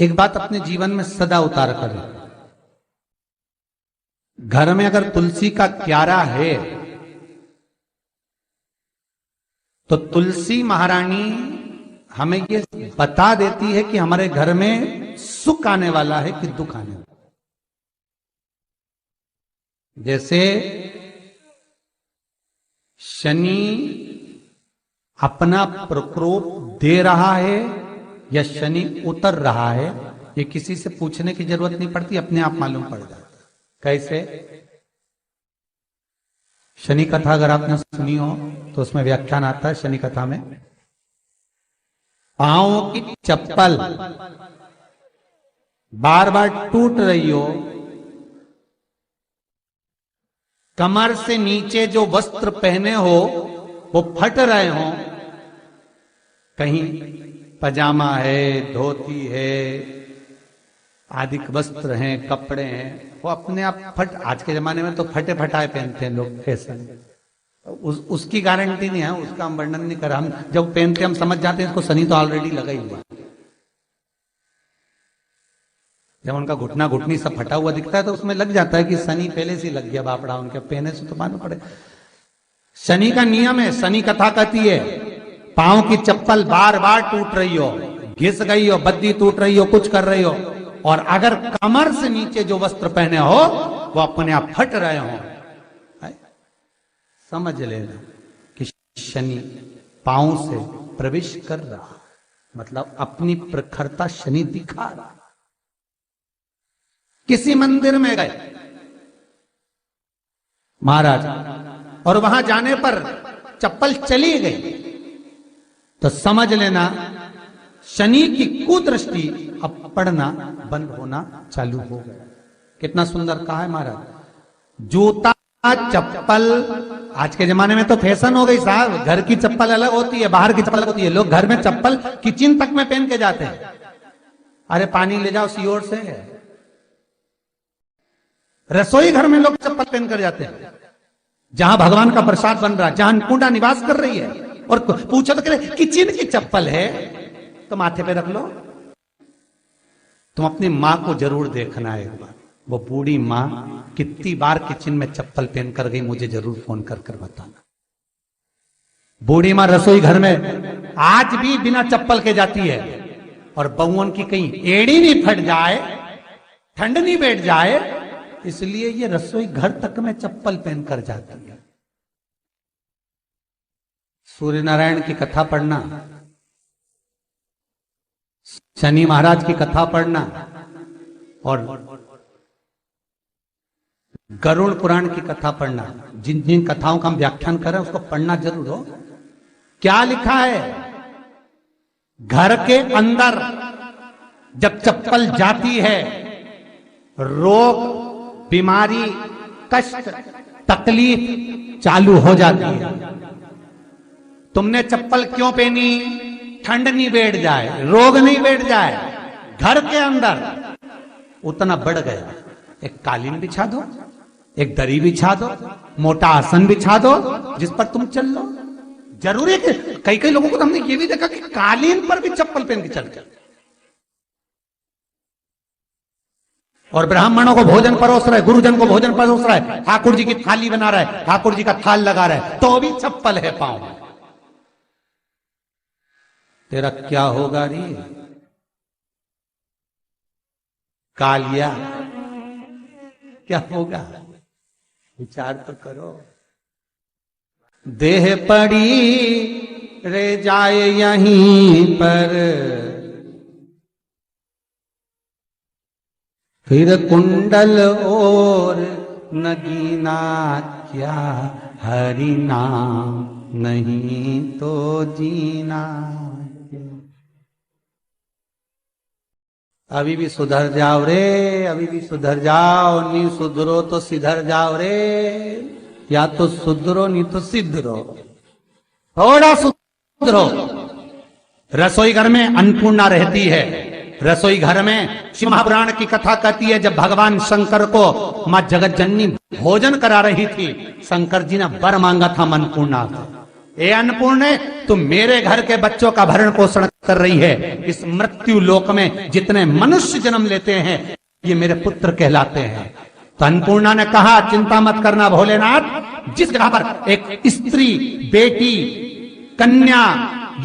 एक बात अपने जीवन में सदा उतार करें। घर में अगर तुलसी का क्यारा है तो तुलसी महारानी हमें ये बता देती है कि हमारे घर में सुख आने वाला है कि दुख आने वाला है। जैसे शनि अपना प्रकोप दे रहा है या शनि उतर रहा है, ये किसी से पूछने की जरूरत नहीं पड़ती, अपने आप मालूम पड़ जाता। कैसे? शनि कथा अगर आपने सुनी हो तो उसमें व्याख्यान आता है शनि कथा में, पांव की चप्पल बार बार टूट रही हो, कमर से नीचे जो वस्त्र पहने हो वो फट रहे हो, कहीं पजामा है, धोती है, आदि वस्त्र हैं, कपड़े हैं, वो अपने आप फट। आज के जमाने में तो फटे फटाए पहनते हैं लोग, कैसे उसकी गारंटी नहीं है, उसका हम वर्णन नहीं कर रहा। हम जब पहनते हम समझ जाते हैं इसको शनि तो ऑलरेडी लगा ही हुआ। जब उनका घुटना घुटनी सब फटा हुआ दिखता है तो उसमें लग जाता है कि शनि पहले से लग गया बापड़ा, उनके पहने से तो मालूम पड़े। शनि का नियम है, शनि कथा कहती है पांव की चप्पल बार बार टूट रही हो, घिस गई हो, बद्दी टूट रही हो, कुछ कर रही हो, और अगर कमर से नीचे जो वस्त्र पहने हो वो अपने आप फट रहे हो, समझ लेना कि शनि पांव से प्रवेश कर रहा, मतलब अपनी प्रखरता शनि दिखा रहा। किसी मंदिर में गए महाराज और वहां जाने पर चप्पल चली गई तो समझ लेना शनि की कुदृष्टि अब पड़ना बंद होना चालू हो गया। कितना सुंदर कहा है महाराज। जूता चप्पल आज के जमाने में तो फैशन हो गई साहब, घर की चप्पल अलग होती है, बाहर की चप्पल अलग होती है। लोग घर में चप्पल किचन तक में पहन के जाते हैं। अरे पानी ले जाओ सीओर से, रसोई घर में लोग चप्पल पहन कर जाते हैं, जहां भगवान का प्रसाद बन रहा है, जहां अन्नपूर्णा निवास कर रही है, और पूछो तो कह किचन की चप्पल है तो माथे पे रख लो। तुम अपनी मां को जरूर देखना है एक बार, वो बूढ़ी मां कितनी बार किचन में चप्पल पहन कर गई, मुझे जरूर फोन कर कर बताना। बूढ़ी मां रसोई घर में आज भी बिना चप्पल के जाती है, और बहुओं की कहीं एड़ी नहीं फट जाए, ठंड नहीं बैठ जाए, इसलिए ये रसोई घर तक में चप्पल पहन कर जाती है। सूर्य नारायण की कथा पढ़ना, शनि महाराज की कथा पढ़ना, और गरुड़ पुराण की कथा पढ़ना, जिन जिन कथाओं का हम व्याख्यान कर रहे हैं उसको पढ़ना जरूर हो। क्या लिखा है? घर के अंदर जब चप्पल जाती है, रोग, बीमारी, कष्ट, तकलीफ चालू हो जाती है। तुमने चप्पल क्यों पहनी? ठंड नहीं बैठ जाए, रोग नहीं बैठ जाए। घर के अंदर उतना बढ़ गया, एक कालीन बिछा दो, एक दरी बिछा दो, मोटा आसन बिछा दो, जिस पर तुम चल लो। जरूरी है कि कई कई लोगों को तो हमने ये भी देखा कि कालीन पर भी चप्पल पहन के चलते, और ब्राह्मणों को भोजन परोस रहा है, गुरुजन को भोजन परोस रहा है, ठाकुर जी की थाली बना रहा है, ठाकुर जी का थाल लगा रहा है, तो भी चप्पल है पांव में। तेरा क्या होगा रे कालिया, क्या होगा? विचार तो करो। देह पड़ी रे जाए यहीं पर, फिर कुंडल और नगीना, क्या हरि नाम नहीं तो जीना। अभी भी सुधर जाओ रे, अभी भी सुधर जाओ, नहीं सुधरो तो सिधर जाओ रे, या तो सुधरो नहीं तो सिद्धरो, थोड़ा सुधरो। रसोई घर में अन्नपूर्णा रहती है, रसोई घर में शिव महापुराण की कथा कहती है जब भगवान शंकर को मां जगत जननी भोजन करा रही थी, शंकर जी ने वर मांगा था अन्नपूर्णा से। ए अन्नपूर्णे, तुम मेरे घर के बच्चों का भरण पोषण कर रही है। इस मृत्यु लोक में जितने मनुष्य जन्म लेते हैं ये मेरे पुत्र कहलाते हैं। तो अन्नपूर्णा ने कहा, चिंता मत करना भोलेनाथ, जिस जगह पर एक स्त्री, बेटी, कन्या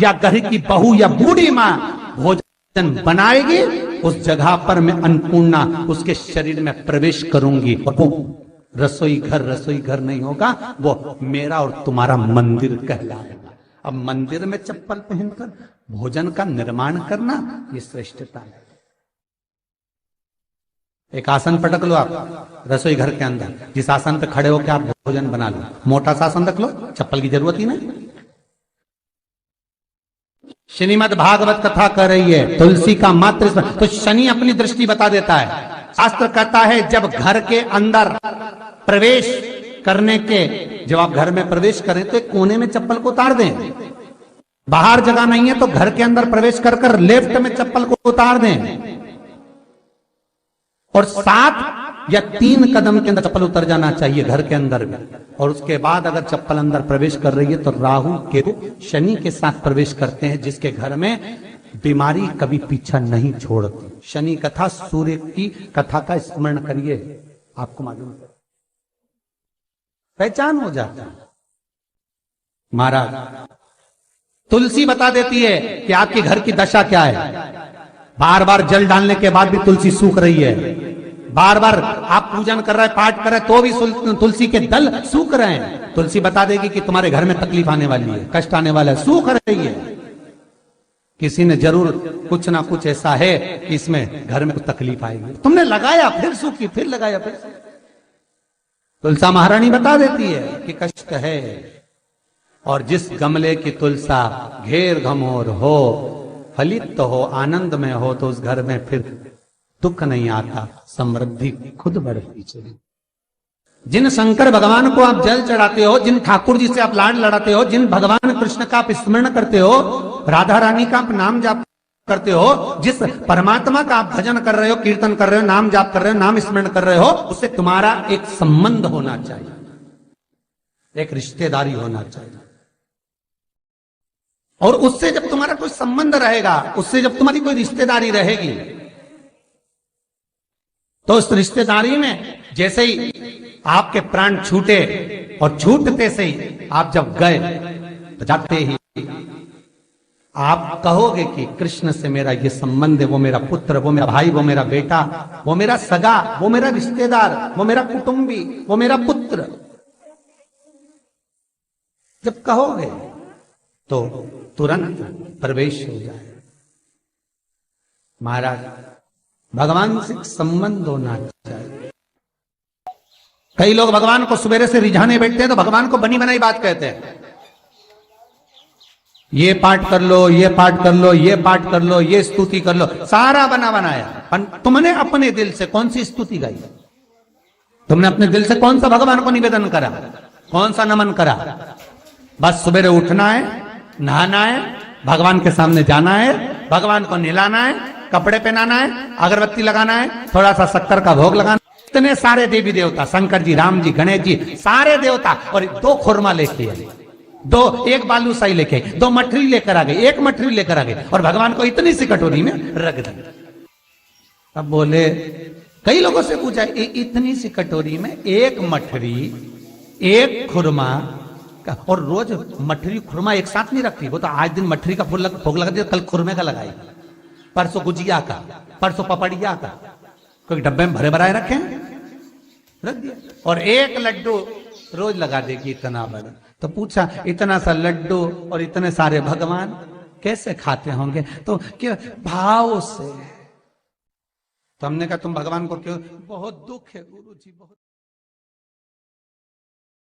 या घर की बहू या बूढ़ी मां भोजन बनाएगी, उस जगह पर मैं अन्नपूर्णा उसके शरीर में प्रवेश करूंगी। और वो रसोई घर नहीं होगा, वो मेरा और तुम्हारा मंदिर कहलाएगा। अब मंदिर में चप्पल पहनकर भोजन का निर्माण करना ये श्रेष्ठता है। एक आसन पटक लो आप रसोई घर के अंदर, जिस आसन पे खड़े होकर आप भोजन बना लो। मोटा सा आसन रख लो, चप्पल की जरूरत ही नहीं। श्रीमद् भागवत कथा कर रही है, तुलसी का मात्र तो शनि अपनी दृष्टि बता देता है। शास्त्र कहता है जब घर के अंदर प्रवेश करने के, जब आप घर में प्रवेश करें तो एक कोने में चप्पल को उतार दें। बाहर जगह नहीं है तो घर के अंदर प्रवेश कर लेफ्ट में चप्पल को उतार दें, और 7 या 3 कदम के अंदर चप्पल उतर जाना चाहिए घर के अंदर भी। और उसके बाद अगर चप्पल अंदर प्रवेश कर रही है तो राहु केतु शनि के साथ प्रवेश करते हैं, जिसके घर में बीमारी कभी पीछा नहीं छोड़ती। शनि कथा, सूर्य की कथा का स्मरण करिए, आपको मालूम है, पहचान हो जाता है। महाराज तुलसी बता देती है कि आपके घर की दशा क्या है। बार बार जल डालने के बाद भी तुलसी सूख रही है, बार बार आप पूजन कर रहे हैं, पाठ कर रहे हैं, तो भी तुलसी के दल सूख रहे हैं। तुलसी बता देगी कि तुम्हारे घर में तकलीफ आने वाली है, कष्ट आने वाला है, सूख रही है। किसी ने जरूर कुछ ना कुछ ऐसा है कि इसमें घर में कुछ तकलीफ आएगी। तुमने लगाया फिर सूखी, फिर लगाया फिर। तुलसा महारानी बता देती है कि कष्ट है। और जिस गमले की तुलसा घेर घमोर हो, फलित हो, आनंद में हो, तो उस घर में फिर दुख नहीं आता, समृद्धि खुद बढ़ती चली। जिन शंकर भगवान को आप जल चढ़ाते हो, जिन ठाकुर जी से आप लाड लड़ाते हो, जिन भगवान कृष्ण का आप स्मरण करते हो, राधा रानी का आप नाम जाप करते हो, जिस परमात्मा का आप भजन कर रहे हो, कीर्तन कर रहे हो, नाम जाप कर रहे हो, नाम स्मरण कर रहे हो, उससे तुम्हारा एक संबंध होना चाहिए, एक रिश्तेदारी होना चाहिए। और उससे जब तुम्हारा कोई संबंध रहेगा, उससे जब तुम्हारी कोई रिश्तेदारी रहेगी, तो उस रिश्तेदारी में जैसे ही आपके प्राण छूटे, और छूटते से ही आप जब गए, तो जाते ही आप कहोगे कि कृष्ण से मेरा ये संबंध है, वो मेरा पुत्र, वो मेरा भाई, वो मेरा बेटा, वो मेरा सगा, वो मेरा रिश्तेदार, वो मेरा कुटुंबी, वो मेरा पुत्र। जब कहोगे तो तुरंत प्रवेश हो जाए। महाराज भगवान से संबंध होना चाहिए। कई लोग भगवान को सवेरे से रिझाने बैठते हैं तो भगवान को बनी बनाई बात कहते हैं, ये पाठ कर लो, ये पाठ कर लो, ये पाठ कर लो, ये स्तुति कर लो, सारा बना बनाया। तुमने अपने दिल से कौन सी स्तुति गाई? तुमने अपने दिल से कौन सा भगवान को निवेदन करा, कौन सा नमन करा? बस सवेरे उठना है, नहाना है, भगवान के सामने जाना है, भगवान को नहलाना है, कपड़े पहनाना है, अगरबत्ती लगाना है, थोड़ा सा शक्कर का भोग लगाना। इतने सारे देवी देवता, शंकर जी, राम जी, गणेश जी, सारे देवता, और 2 खुरमा लेके आए, 1 बालूशाही लेके, 2 मठरी लेकर आ गए, 1 मठरी लेकर आ गए, और भगवान को इतनी सी कटोरी में रख दी। अब बोले, कई लोगों से पूछा, इतनी सी कटोरी में 1 मठरी, 1 खुरमा, और रोज मठरी खुरमा एक साथ नहीं रखती। वो तो आज दिन मठरी का भोग लगा दिया, कल खुरमे का लगाई, परसों गुजिया का, परसों पपड़िया का, कोई डब्बे में भरे भराए रखे रख दिया। और 1 लड्डू रोज लगा देगी, इतना बड़ा। तो पूछा, इतना सा लड्डू और इतने सारे भगवान कैसे खाते होंगे? तो क्या भाव से। तो हमने कहा, तुम भगवान को क्यों? बहुत दुख है गुरु जी, बहुत